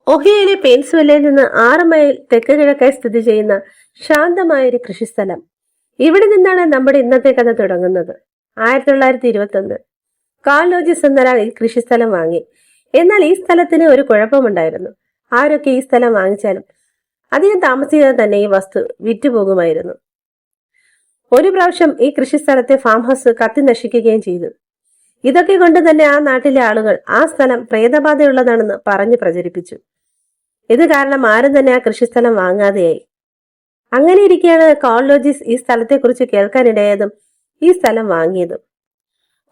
ഒഹിയയിലെ പെയിൻസ്വെല്ലയിൽ നിന്ന് 6 മൈൽ തെക്ക് കിഴക്കായി സ്ഥിതി ചെയ്യുന്ന ശാന്തമായൊരു കൃഷിസ്ഥലം. ഇവിടെ നിന്നാണ് നമ്മുടെ ഇന്നത്തെ കഥ തുടങ്ങുന്നത്. 1921 കാൾ ലോജിസ് എന്നൊരാൾ ഈ കൃഷിസ്ഥലം വാങ്ങി. എന്നാൽ ഈ സ്ഥലത്തിന് ഒരു കുഴപ്പമുണ്ടായിരുന്നു. ആരൊക്കെ ഈ സ്ഥലം വാങ്ങിച്ചാലും അധികം താമസിയാതെ തന്നെ ഈ വസ്തു വിറ്റുപോകുമായിരുന്നു. ഒരു പ്രാവശ്യം ഈ കൃഷിസ്ഥലത്തെ ഫാം ഹൗസ് കത്തി നശിക്കുകയും ചെയ്തു. ഇതൊക്കെ കൊണ്ട് തന്നെ ആ നാട്ടിലെ ആളുകൾ ആ സ്ഥലം പ്രേതബാധയുള്ളതാണെന്ന് പറഞ്ഞു പ്രചരിപ്പിച്ചു. ഇത് കാരണം ആരും തന്നെ ആ കൃഷിസ്ഥലം വാങ്ങാതെയായി. അങ്ങനെ ഇരിക്കെയാണ് കോളോജിസ് ഈ സ്ഥലത്തെക്കുറിച്ച് കേൾക്കാനിടയായതും ഈ സ്ഥലം വാങ്ങിയതും.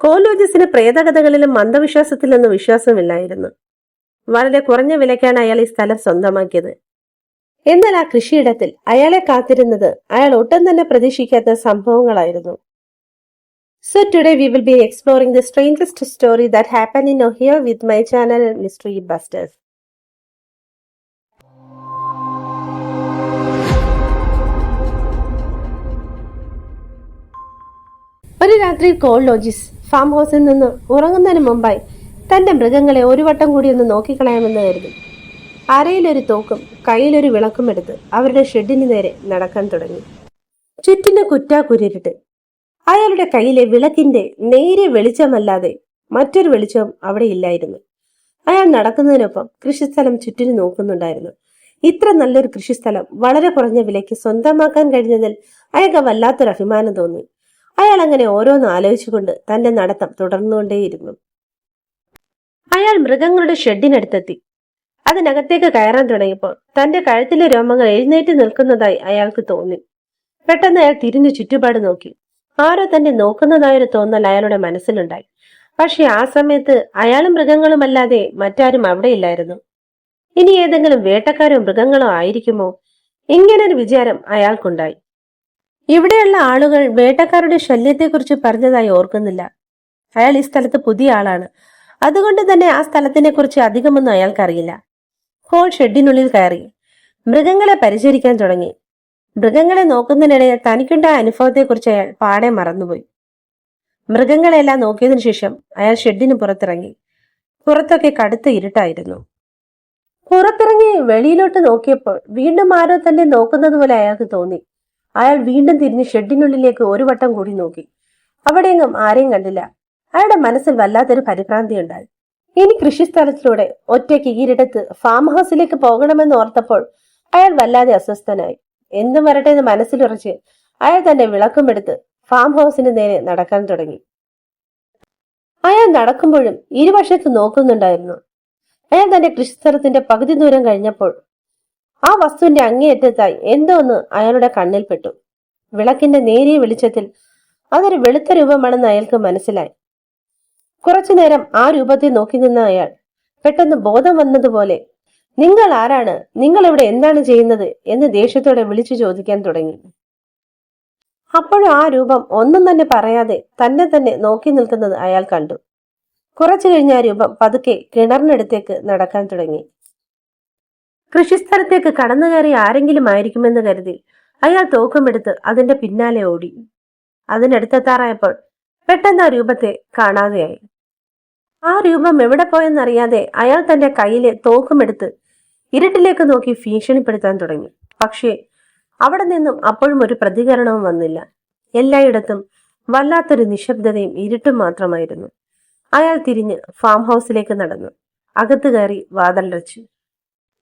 കോളോജിസിന് പ്രേതകഥകളിലും മന്ദവിശ്വാസത്തിലൊന്നും വിശ്വാസമില്ലായിരുന്നു. വളരെ കുറഞ്ഞ വിലയ്ക്കാണ് അയാൾ ഈ സ്ഥലം സ്വന്തമാക്കിയത്. എന്നാൽ ആ കൃഷിയിടത്തിൽ അയാളെ കാത്തിരുന്നത് അയാൾ ഒട്ടും തന്നെ പ്രതീക്ഷിക്കാത്ത സംഭവങ്ങളായിരുന്നു. So today we will be exploring the strangest story that happened in Ohio with my channel Mystery Busters. ഒരു രാത്രി കോൾ ലോജിസ് ഫാം ഹൗസിൽ നിന്ന് ഉറങ്ങുന്നതിന് മുമ്പായി തന്റെ മൃഗങ്ങളെ ഒരു വട്ടം കൂടി ഒന്ന് നോക്കിക്കളയാമെന്ന് കരുതി അരയിലൊരു തോക്കും കയ്യിലൊരു വിളക്കും എടുത്ത് അവരുടെ ഷെഡിന് നേരെ നടക്കാൻ തുടങ്ങി. ചുറ്റിന് കുറ്റാക്കുരിട്ട്. അയാളുടെ കയ്യിലെ വിളക്കിന്റെ നേരെ വെളിച്ചമല്ലാതെ മറ്റൊരു വെളിച്ചവും അവിടെ ഇല്ലായിരുന്നു. അയാൾ നടക്കുന്നതിനൊപ്പം കൃഷിസ്ഥലം ചുറ്റിന് നോക്കുന്നുണ്ടായിരുന്നു. ഇത്ര നല്ലൊരു കൃഷിസ്ഥലം വളരെ കുറഞ്ഞ വിലയ്ക്ക് സ്വന്തമാക്കാൻ കഴിഞ്ഞതിൽ അയാൾക്ക് വല്ലാത്തൊരു അഭിമാനം തോന്നി. അയാൾ അങ്ങനെ ഓരോന്ന് ആലോചിച്ചുകൊണ്ട് തന്റെ നടത്തം തുടർന്നുകൊണ്ടേയിരുന്നു. അയാൾ മൃഗങ്ങളുടെ ഷെഡിനടുത്തെത്തി. അതിനകത്തേക്ക് കയറാൻ തുടങ്ങിയപ്പോൾ തന്റെ കഴുത്തിലെ രോമങ്ങൾ എഴുന്നേറ്റ് നിൽക്കുന്നതായി അയാൾക്ക് തോന്നി. പെട്ടെന്ന് അയാൾ തിരിഞ്ഞു ചുറ്റുപാട് നോക്കി. ആരോ തന്നെ നോക്കുന്നതായൊരു തോന്നൽ അയാളുടെ മനസ്സിലുണ്ടായി. പക്ഷെ ആ സമയത്ത് അയാളും മൃഗങ്ങളുമല്ലാതെ മറ്റാരും അവിടെ ഇല്ലായിരുന്നു. ഇനി ഏതെങ്കിലും വേട്ടക്കാരോ മൃഗങ്ങളോ ആയിരിക്കുമോ? ഇങ്ങനൊരു വിചാരം അയാൾക്കുണ്ടായി. ഇവിടെയുള്ള ആളുകൾ വേട്ടക്കാരുടെ ശല്യത്തെക്കുറിച്ച് പറഞ്ഞതായി ഓർക്കുന്നില്ല. അയാൾ ഈ സ്ഥലത്ത് പുതിയ ആളാണ്. അതുകൊണ്ട് തന്നെ ആ സ്ഥലത്തിനെ കുറിച്ച് അധികമൊന്നും അയാൾക്കറിയില്ല. ഹോൾ ഷെഡിനുള്ളിൽ കയറി മൃഗങ്ങളെ പരിചരിക്കാൻ തുടങ്ങി. മൃഗങ്ങളെ നോക്കുന്നതിനിടയിൽ തനിക്കുണ്ടായ അനുഭവത്തെക്കുറിച്ച് അയാൾ പാടെ മറന്നുപോയി. മൃഗങ്ങളെല്ലാം നോക്കിയതിനു ശേഷം അയാൾ ഷെഡിന് പുറത്തിറങ്ങി. പുറത്തൊക്കെ കടുത്ത ഇരുട്ടായിരുന്നു. പുറത്തിറങ്ങി വെളിയിലോട്ട് നോക്കിയപ്പോൾ വീണ്ടും ആരോ തന്നെ നോക്കുന്നത് പോലെ അയാൾക്ക് തോന്നി. അയാൾ വീണ്ടും തിരിഞ്ഞ് ഷെഡിനുള്ളിലേക്ക് ഒരു വട്ടം കൂടി നോക്കി. അവിടെയെങ്ങും ആരെയും കണ്ടില്ല. അയാളുടെ മനസ്സിൽ വല്ലാത്തൊരു പരിഭ്രാന്തി ഉണ്ടായി. ഇനി കൃഷിസ്ഥലത്തിലൂടെ ഒറ്റയ്ക്ക് ഈരിടത്ത് ഫാം ഹൗസിലേക്ക് പോകണമെന്ന് ഓർത്തപ്പോൾ അയാൾ വല്ലാതെ അസ്വസ്ഥനായി. എന്തും വരട്ടെ എന്ന് മനസ്സിലുറച്ച് അയാൾ തന്റെ വിളക്കുമെടുത്ത് ഫാം ഹൗസിന് നേരെ നടക്കാൻ തുടങ്ങി. അയാൾ നടക്കുമ്പോഴും ഇരുവശത്ത് നോക്കുന്നുണ്ടായിരുന്നു. അയാൾ തന്റെ കൃഷിസ്ഥലത്തിന്റെ പകുതി ദൂരം കഴിഞ്ഞപ്പോൾ ആ വസ്തുവിന്റെ അങ്ങേയറ്റത്തായി എന്തോ ഒന്ന് അയാളുടെ കണ്ണിൽപ്പെട്ടു. വിളക്കിന്റെ നേരിയ വെളിച്ചത്തിൽ അതൊരു വെളുത്ത രൂപമാണെന്ന് അയാൾക്ക് മനസ്സിലായി. കുറച്ചുനേരം ആ രൂപത്തെ നോക്കി നിന്ന അയാൾ പെട്ടെന്ന് ബോധം വന്നതുപോലെ നിങ്ങൾ ആരാണ്, നിങ്ങൾ ഇവിടെ എന്താണ് ചെയ്യുന്നത് എന്ന് ദേഷ്യത്തോടെ വിളിച്ചു ചോദിക്കാൻ തുടങ്ങി. അപ്പോഴും ആ രൂപം ഒന്നും തന്നെ പറയാതെ തന്നെ നോക്കി നിൽക്കുന്നത് അയാൾ കണ്ടു. കുറച്ചു കഴിഞ്ഞ ആ രൂപം പതുക്കെ കിണറിനടുത്തേക്ക് നടക്കാൻ തുടങ്ങി. കൃഷിസ്ഥലത്തേക്ക് കടന്നു കയറി ആരെങ്കിലും ആയിരിക്കുമെന്ന് കരുതി അയാൾ തോക്കുമെടുത്ത് അതിന്റെ പിന്നാലെ ഓടി. അതിനടുത്തെത്താറായപ്പോൾ പെട്ടെന്ന് ആ രൂപത്തെ കാണാതെയായി. ആ രൂപം എവിടെ പോയെന്നറിയാതെ അയാൾ തന്റെ കയ്യിലെ തോക്കുമെടുത്ത് ഇരുട്ടിലേക്ക് നോക്കി ഭീഷണിപ്പെടുത്താൻ തുടങ്ങി. പക്ഷേ അവിടെ നിന്നും അപ്പോഴും ഒരു പ്രതികരണവും വന്നില്ല. എല്ലായിടത്തും വല്ലാത്തൊരു നിശബ്ദതയും ഇരുട്ടും മാത്രമായിരുന്നു. അയാൾ തിരിഞ്ഞ് ഫാം ഹൗസിലേക്ക് നടന്നു. അകത്ത് കയറി വാതിലടച്ചു.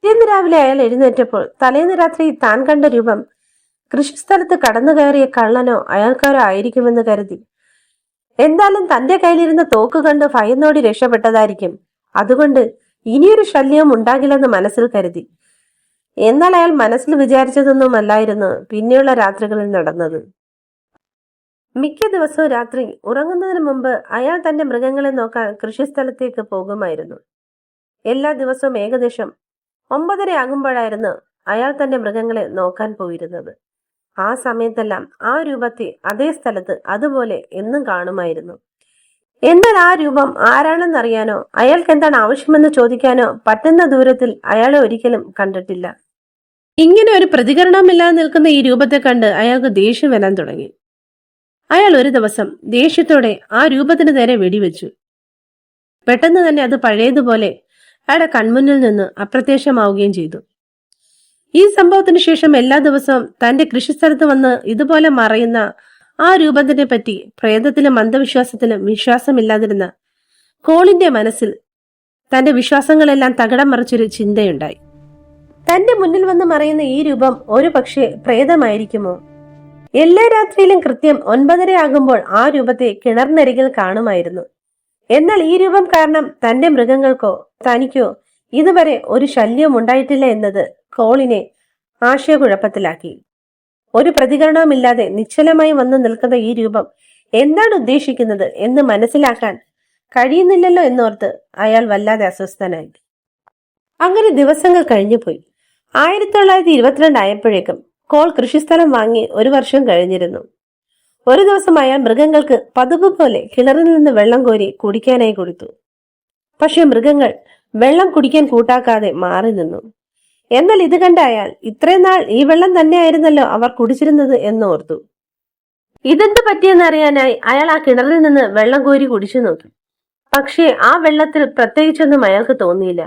ഇന്ന് രാവിലെ അയാൾ എഴുന്നേറ്റപ്പോൾ തലേന്ന് രാത്രി താൻ കണ്ട രൂപം കൃഷിസ്ഥലത്ത് കടന്നു കയറിയ കള്ളനോ അയാൾക്കാരോ ആയിരിക്കുമെന്ന് കരുതി. എന്തായാലും തന്റെ കയ്യിലിരുന്ന തോക്ക് കണ്ട് ഭയന്നോടി രക്ഷപ്പെട്ടതായിരിക്കും. അതുകൊണ്ട് ഇനിയൊരു ശല്യവും ഉണ്ടാകില്ലെന്ന് മനസ്സിൽ കരുതി. എന്നാൽ അയാൾ മനസ്സിൽ വിചാരിച്ചതൊന്നുമല്ലായിരുന്നു പിന്നെയുള്ള രാത്രികളിൽ നടന്നത്. മിക്ക ദിവസവും രാത്രി ഉറങ്ങുന്നതിന് മുമ്പ് അയാൾ തന്റെ മൃഗങ്ങളെ നോക്കാൻ കൃഷിസ്ഥലത്തേക്ക് പോകുമായിരുന്നു. എല്ലാ ദിവസവും ഏകദേശം 9:30 ആകുമ്പോഴായിരുന്നു അയാൾ തന്റെ മൃഗങ്ങളെ നോക്കാൻ പോയിരുന്നത്. ആ സമയത്തെല്ലാം ആ രൂപത്തെ അതേ സ്ഥലത്ത് അതുപോലെ എന്നും കാണുമായിരുന്നു. എന്നാൽ ആ രൂപം ആരാണെന്നറിയാനോ അയാൾക്ക് എന്താണ് ആവശ്യമെന്ന് ചോദിക്കാനോ പറ്റുന്ന ദൂരത്തിൽ അയാളെ ഒരിക്കലും കണ്ടിട്ടില്ല. ഇങ്ങനെ ഒരു പ്രതികരണമില്ലാതെ നിൽക്കുന്ന ഈ രൂപത്തെ കണ്ട് അയാൾക്ക് ദേഷ്യം വരാൻ തുടങ്ങി. അയാൾ ഒരു ദിവസം ദേഷ്യത്തോടെ ആ രൂപത്തിന് നേരെ വെടിവെച്ചു. പെട്ടെന്ന് തന്നെ അത് പഴയതുപോലെ അയാളുടെ കൺമുന്നിൽ നിന്ന് അപ്രത്യക്ഷമാവുകയും ചെയ്തു. ഈ സംഭവത്തിന് ശേഷം എല്ലാ ദിവസവും തന്റെ കൃഷിസ്ഥലത്ത് വന്ന് ഇതുപോലെ മറയുന്ന ആ രൂപത്തിനെ പറ്റി പ്രേതത്തിലും അന്ധവിശ്വാസത്തിലും വിശ്വാസമില്ലാതിരുന്ന കോളിന്റെ മനസ്സിൽ തന്റെ വിശ്വാസങ്ങളെല്ലാം തകിടം മറിച്ചൊരു ചിന്തയുണ്ടായി. തന്റെ മുന്നിൽ വന്ന് മറയുന്ന ഈ രൂപം ഒരു പക്ഷേ പ്രേതമായിരിക്കുമോ? എല്ലാ രാത്രിയിലും കൃത്യം 9:30 ആകുമ്പോൾ ആ രൂപത്തെ കിണറിനരികിൽ കാണുമായിരുന്നു. എന്നാൽ ഈ രൂപം കാരണം തന്റെ മൃഗങ്ങൾക്കോ തനിക്കോ ഇതുവരെ ഒരു ശല്യവും ഉണ്ടായിട്ടില്ല എന്നത് കോളിനെ ആശയക്കുഴപ്പത്തിലാക്കി. ഒരു പ്രതികരണവുമില്ലാതെ നിശ്ചലമായി വന്നു നിൽക്കുന്ന ഈ രൂപം എന്താണ് ഉദ്ദേശിക്കുന്നത് എന്ന് മനസ്സിലാക്കാൻ കഴിയുന്നില്ലല്ലോ എന്നോർത്ത് അയാൾ വല്ലാതെ അസ്വസ്ഥനായി. അങ്ങനെ ദിവസങ്ങൾ കഴിഞ്ഞുപോയി. 1922 ആയപ്പോഴേക്കും കോൾ കൃഷിസ്ഥലം വാങ്ങി 1 വർഷം കഴിഞ്ഞിരുന്നു. ഒരു ദിവസം അയാൾ മൃഗങ്ങൾക്ക് പതിവ് പോലെ കിണറിൽ നിന്ന് വെള്ളം കോരി കുടിക്കാനായി കൊടുത്തു. പക്ഷെ മൃഗങ്ങൾ വെള്ളം കുടിക്കാൻ കൂട്ടാക്കാതെ മാറി നിന്നു. എന്നാൽ ഇത് കണ്ട അയാൾ ഇത്രയും നാൾ ഈ വെള്ളം തന്നെയായിരുന്നല്ലോ അവർ കുടിച്ചിരുന്നത് എന്നോർത്തു. ഇതെന്ത് പറ്റിയെന്നറിയാനായി അയാൾ ആ കിണറിൽ നിന്ന് വെള്ളം കോരി കുടിച്ചു നോക്കി. പക്ഷേ ആ വെള്ളത്തിൽ പ്രത്യേകിച്ചൊന്നും അയാൾക്ക് തോന്നിയില്ല.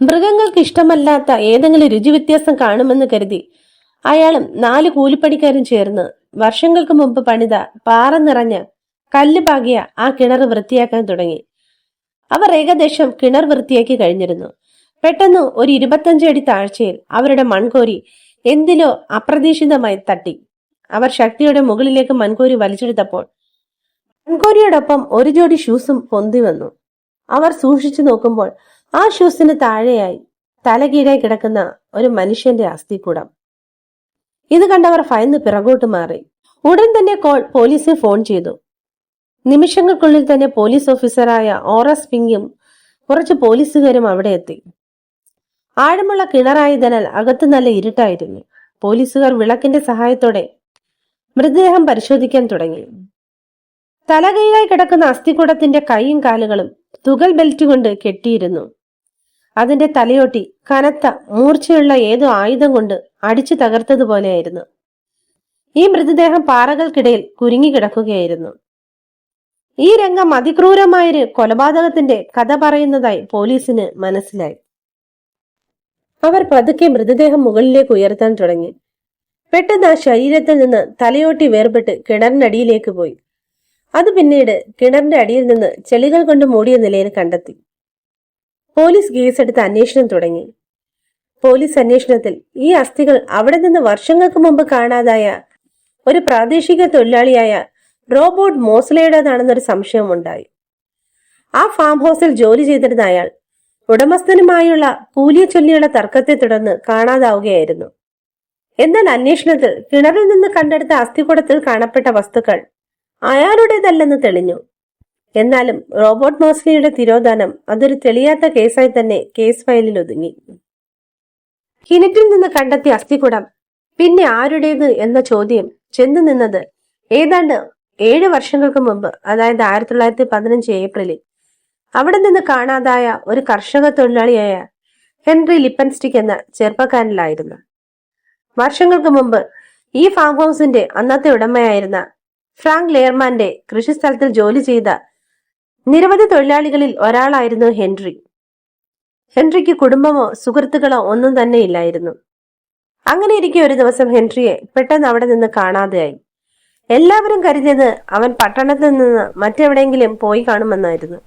മൃഗങ്ങൾക്ക് ഇഷ്ടമല്ലാത്ത ഏതെങ്കിലും രുചി വ്യത്യാസം കാണുമെന്ന് കരുതി അയാളും 4 കൂലിപ്പണിക്കാരും ചേർന്ന് വർഷങ്ങൾക്ക് മുമ്പ് പണിത പാറ നിറഞ്ഞ കല്ല് പാകിയ ആ കിണർ വൃത്തിയാക്കാൻ തുടങ്ങി. അവർ ഏകദേശം കിണർ വൃത്തിയാക്കി കഴിഞ്ഞിരുന്നു. പെട്ടെന്ന് ഒരു 25 അടി താഴ്ചയിൽ അവരുടെ മൺകോരി എന്തിലോ അപ്രതീക്ഷിതമായി തട്ടി. അവർ ശക്തിയുടെ മുകളിലേക്ക് മൺകോരി വലിച്ചെടുത്തപ്പോൾ മൺകോരിയോടൊപ്പം ഒരു ജോഡി ഷൂസും പൊന്തി വന്നു. അവർ സൂക്ഷിച്ചു നോക്കുമ്പോൾ ആ ഷൂസിന് താഴെയായി തലകീഴായി കിടക്കുന്ന ഒരു മനുഷ്യന്റെ അസ്ഥികൂടം. ഇത് കണ്ടവർ ഭയന്ന് പിറകോട്ട് മാറി. ഉടൻ തന്നെ കോൾ പോലീസിന് ഫോൺ ചെയ്തു. നിമിഷങ്ങൾക്കുള്ളിൽ തന്നെ പോലീസ് ഓഫീസറായ ഓറസ് പിങ്കും കുറച്ച് പോലീസുകാരും അവിടെ എത്തി. ആഴമുള്ള കിണറായതിനാൽ അകത്ത് നല്ല ഇരുട്ടായിരുന്നു. പോലീസുകാർ വിളക്കിന്റെ സഹായത്തോടെ മൃതദേഹം പരിശോധിക്കാൻ തുടങ്ങി. തലകീഴായി കിടക്കുന്ന അസ്ഥികൂടത്തിന്റെ കൈയും കാലുകളും തുകൽ ബെൽറ്റ് കൊണ്ട് കെട്ടിയിരുന്നു. അതിന്റെ തലയോട്ടി കനത്ത മൂർച്ചയുള്ള ഏതോ ആയുധം കൊണ്ട് അടിച്ചു തകർത്തതുപോലെയായിരുന്നു. ഈ മൃതദേഹം പാറകൾക്കിടയിൽ കുരുങ്ങിക്കിടക്കുകയായിരുന്നു. ഈ രംഗം അതിക്രൂരമായൊരു കൊലപാതകത്തിന്റെ കഥ പറയുന്നതായി പോലീസിന് മനസ്സിലായി. അവർ പതുക്കെ മൃതദേഹം മുകളിലേക്ക് ഉയർത്താൻ തുടങ്ങി. പെട്ടെന്ന് ആ ശരീരത്തിൽ നിന്ന് തലയോട്ടി വേർപെട്ട് കിണറിനടിയിലേക്ക് പോയി. അത് പിന്നീട് കിണറിന്റെ അടിയിൽ നിന്ന് ചെളികൾ കൊണ്ട് മൂടിയ നിലയിൽ കണ്ടെത്തി. പോലീസ് കേസെടുത്ത് അന്വേഷണം തുടങ്ങി. പോലീസ് അന്വേഷണത്തിൽ ഈ അസ്ഥികൾ അവിടെ നിന്ന് വർഷങ്ങൾക്ക് മുമ്പ് കാണാതായ ഒരു പ്രാദേശിക തൊഴിലാളിയായ റോബോട്ട് മോസ്ലയുടേതാണെന്നൊരു സംശയമുണ്ടായി. ആ ഫാം ഹൗസിൽ ജോലി ചെയ്തിരുന്ന അയാൾ ഉടമസ്ഥനുമായുള്ള കൂലിയെ ചൊല്ലിയുള്ള തർക്കത്തെ തുടർന്ന് കാണാതാവുകയായിരുന്നു. എന്നാൽ അന്വേഷണത്തിൽ കിണറിൽ നിന്ന് കണ്ടെടുത്ത അസ്ഥികൂടത്തിൽ കാണപ്പെട്ട വസ്തുക്കൾ അയാളുടേതല്ലെന്ന് തെളിഞ്ഞു. എന്നാലും റോബോട്ട് മോസ്ലിയുടെ തിരോധാനം അതൊരു തെളിയാത്ത കേസായി തന്നെ കേസ് ഫയലിൽ ഒതുങ്ങി. കിണറ്റിൽ നിന്ന് കണ്ടെത്തിയ അസ്ഥികൂടം പിന്നെ ആരുടേത് എന്ന ചോദ്യം ചെന്നു നിന്നത് ഏതാണ്ട് 7 വർഷങ്ങൾക്ക് മുമ്പ്, അതായത് 1915 ഏപ്രിലിൽ അവിടെ നിന്ന് കാണാതായ ഒരു കർഷക തൊഴിലാളിയായ ഹെൻറി ലിപ്പൻസ്റ്റിക് എന്ന ചെറുപ്പക്കാരനിലായിരുന്നു. വർഷങ്ങൾക്ക് മുമ്പ് ഈ ഫാം ഹൗസിന്റെ അന്നത്തെ ഉടമയായിരുന്ന ഫ്രാങ്ക് ലെയർമാന്റെ കൃഷിസ്ഥലത്തിൽ ജോലി ചെയ്ത നിരവധി തൊഴിലാളികളിൽ ഒരാളായിരുന്നു ഹെൻറി. ഹെൻറിക്ക് കുടുംബമോ സുഹൃത്തുക്കളോ ഒന്നും തന്നെ ഇല്ലായിരുന്നു. അങ്ങനെ ഇരിക്കെ ഒരു ദിവസം ഹെൻറിയെ പെട്ടെന്ന് അവിടെ നിന്ന് കാണാതെയായി. എല്ലാവരും കരുതിയത് അവൻ പട്ടണത്തിൽ നിന്ന് മറ്റെവിടെയെങ്കിലും പോയി കാണുമെന്നായിരുന്നു.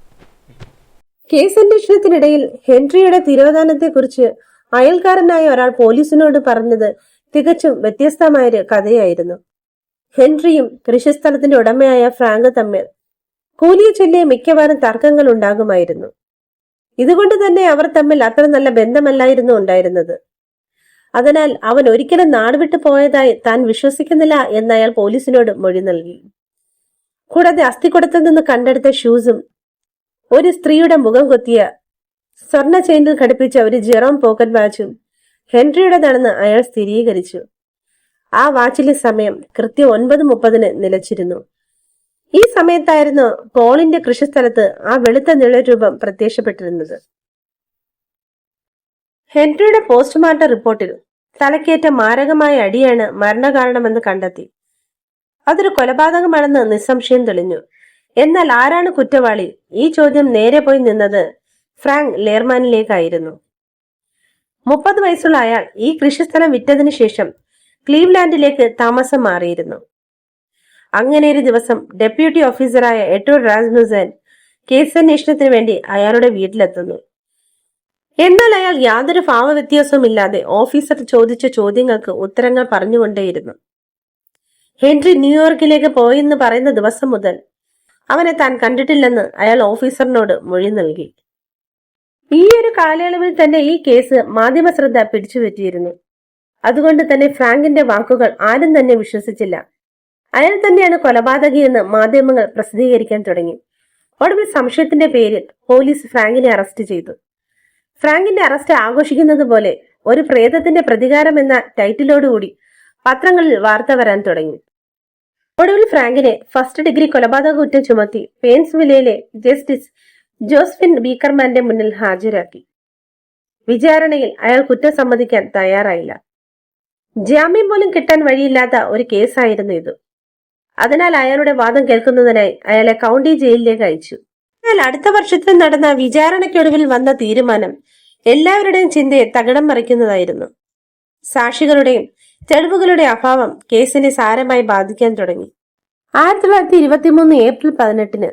കേസന്വേഷണത്തിനിടയിൽ ഹെൻറിയുടെ തിരോധാനത്തെക്കുറിച്ച് അയൽക്കാരനായ ഒരാൾ പോലീസിനോട് പറഞ്ഞത് തികച്ചും വ്യത്യസ്തമായൊരു കഥയായിരുന്നു. ഹെൻറിയും കൃഷിസ്ഥലത്തിന്റെ ഉടമയായ ഫ്രാങ്ക് തമ്മിൽ കൂലിയെ ചൊല്ലിയ മിക്കവാറും തർക്കങ്ങൾ ഉണ്ടാകുമായിരുന്നു. ഇതുകൊണ്ട് തന്നെ അവർ തമ്മിൽ അത്ര നല്ല ബന്ധമല്ലായിരുന്നു ഉണ്ടായിരുന്നത്. അതിനാൽ അവൻ ഒരിക്കലും നാട് വിട്ടു പോയതായി താൻ വിശ്വസിക്കുന്നില്ല എന്ന് അയാൾ പോലീസിനോട് മൊഴി നൽകി. കൂടാതെ അസ്ഥികൂടത്തിൽ നിന്ന് കണ്ടെടുത്ത ഷൂസും ഒരു സ്ത്രീയുടെ മുഖം കൊത്തിയ സ്വർണ്ണ ചെയിനിൽ ഘടിപ്പിച്ച ഒരു ജെറോം പോക്കറ്റ് വാച്ചും ഹെൻറിയുടേതാണെന്ന് അയാൾ സ്ഥിരീകരിച്ചു. ആ വാച്ചിലെ സമയം കൃത്യം 9:30 നിലച്ചിരുന്നു. ഈ സമയത്തായിരുന്നു പോളിന്റെ കൃഷിസ്ഥലത്ത് ആ വെളുത്ത നിഴൽരൂപം പ്രത്യക്ഷപ്പെട്ടിരുന്നത്. ഹെൻറിയുടെ പോസ്റ്റ്മോർട്ടം റിപ്പോർട്ടിൽ തലക്കേറ്റ മാരകമായ അടിയാണ് മരണകാരണമെന്ന് കണ്ടെത്തി. അതൊരു കൊലപാതകമാണെന്ന് നിസ്സംശയം തെളിഞ്ഞു. എന്നാൽ ആരാണ് കുറ്റവാളി? ഈ ചോദ്യം നേരെ പോയി നിന്നത് ഫ്രാങ്ക് ലേർമാനിലേക്കായിരുന്നു. 30 വയസ്സുള്ള അയാൾ ഈ കൃഷിസ്ഥലം വിറ്റതിനു ശേഷം ക്ലീവ്ലാൻഡിലേക്ക് താമസം മാറിയിരുന്നു. അങ്ങനെ ഒരു ദിവസം ഡെപ്യൂട്ടി ഓഫീസറായ എഡ്വേർഡ് റാസ്മുസൻ കേസന്വേഷണത്തിന് വേണ്ടി അയാളുടെ വീട്ടിലെത്തുന്നു. എന്നാൽ അയാൾ യാതൊരു ഭാവവ്യത്യാസവുമില്ലാതെ ഓഫീസർ ചോദിച്ച ചോദ്യങ്ങൾക്ക് ഉത്തരങ്ങൾ പറഞ്ഞുകൊണ്ടേയിരുന്നു. ഹെൻറി ന്യൂയോർക്കിലേക്ക് പോയെന്ന് പറയുന്ന ദിവസം മുതൽ അവനെ താൻ കണ്ടിട്ടില്ലെന്ന് അയാൾ ഓഫീസറിനോട് മൊഴി നൽകി. ഈ ഒരു കാലയളവിൽ തന്നെ ഈ കേസ് മാധ്യമ ശ്രദ്ധ പിടിച്ചുപറ്റിയിരുന്നു. അതുകൊണ്ട് തന്നെ ഫ്രാങ്കിന്റെ വാക്കുകൾ ആരും തന്നെ വിശ്വസിച്ചില്ല. അയാൾ തന്നെയാണ് കൊലപാതകിയെന്ന് മാധ്യമങ്ങൾ പ്രസിദ്ധീകരിക്കാൻ തുടങ്ങി. ഒടുവിൽ സംശയത്തിന്റെ പേരിൽ പോലീസ് ഫ്രാങ്കിനെ അറസ്റ്റ് ചെയ്തു. ഫ്രാങ്കിന്റെ അറസ്റ്റ് ആഘോഷിക്കുന്നത് പോലെ ഒരു പ്രേതത്തിന്റെ പ്രതികാരം എന്ന ടൈറ്റിലോടുകൂടി പത്രങ്ങളിൽ വാർത്ത വരാൻ തുടങ്ങി. ഒടുവിൽ ഫ്രാങ്കിനെ ഫസ്റ്റ് ഡിഗ്രി കൊലപാതക കുറ്റം ചുമത്തി പെയിൻസ്വില്ലയിലെ ജസ്റ്റിസ് ജോസ്ഫിൻ ബീക്കർമാന്റെ മുന്നിൽ ഹാജരാക്കി. വിചാരണയിൽ അയാൾ കുറ്റം സമ്മതിക്കാൻ തയ്യാറായില്ല. ജാമ്യം പോലും കിട്ടാൻ വഴിയില്ലാത്ത ഒരു കേസായിരുന്നു ഇത്. അതിനാൽ അയാളുടെ വാദം കേൾക്കുന്നതിനായി അയാളെ കൗണ്ടി ജയിലിലേക്ക് അയച്ചു. എന്നാൽ അടുത്ത വർഷത്തിൽ നടന്ന വിചാരണയ്ക്കൊടുവിൽ വന്ന തീരുമാനം എല്ലാവരുടെയും ചിന്തയെ തകിടം മറിക്കുന്നതായിരുന്നു. സാക്ഷികളുടെയും തെളിവുകളുടെ അഭാവം കേസിനെ സാരമായി ബാധിക്കാൻ തുടങ്ങി. 1923 ഏപ്രിൽ 18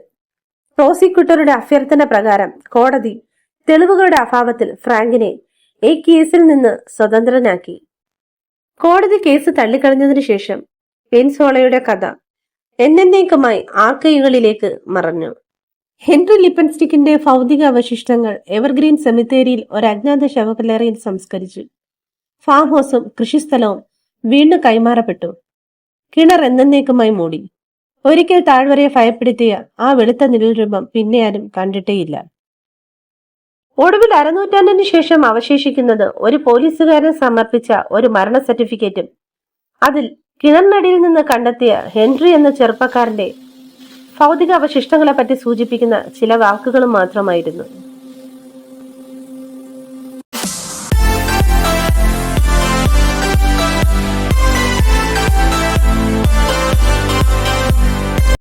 പ്രോസിക്യൂട്ടറുടെ അഭ്യർത്ഥന പ്രകാരം കോടതി തെളിവുകളുടെ അഭാവത്തിൽ ഫ്രാങ്കിനെ ഈ കേസിൽ നിന്ന് സ്വതന്ത്രനാക്കി. കോടതി കേസ് തള്ളിക്കളഞ്ഞതിനു ശേഷം പെൻസോളയുടെ കഥ എന്നേക്കുമായി ആർക്കൈവുകളിലേക്ക് മറഞ്ഞു. ഹെൻറി ലിപ്പൻസ്റ്റിക്കിന്റെ ഭൗതിക അവശിഷ്ടങ്ങൾ എവർഗ്രീൻ സെമിത്തേരിയിൽ ഒരു അജ്ഞാത ശവകല്ലറയിൽ സംസ്കരിച്ചു. ഫാം ഹൗസും കൃഷിസ്ഥലവും വീണ്ടും കൈമാറപ്പെട്ടു. കിണർ എന്നേക്കുമായി മൂടി. ഒരിക്കൽ താഴ്വരയെ ഭയപ്പെടുത്തിയ ആ വെളുത്ത നിഴൽ രൂപം പിന്നെ ആരും കണ്ടിട്ടേയില്ല. ഒടുവിൽ അരനൂറ്റാണ്ടിനു ശേഷം അവശേഷിക്കുന്നത് ഒരു പോലീസുകാരൻ സമർപ്പിച്ച ഒരു മരണ സർട്ടിഫിക്കറ്റും അതിൽ കിണറിനടിയിൽ നിന്ന് കണ്ടെത്തിയ ഹെൻറി എന്ന ചെറുപ്പക്കാരന്റെ ഭൗതിക അവശിഷ്ടങ്ങളെ പറ്റി സൂചിപ്പിക്കുന്ന ചില വാക്കുകളും മാത്രമായിരുന്നു.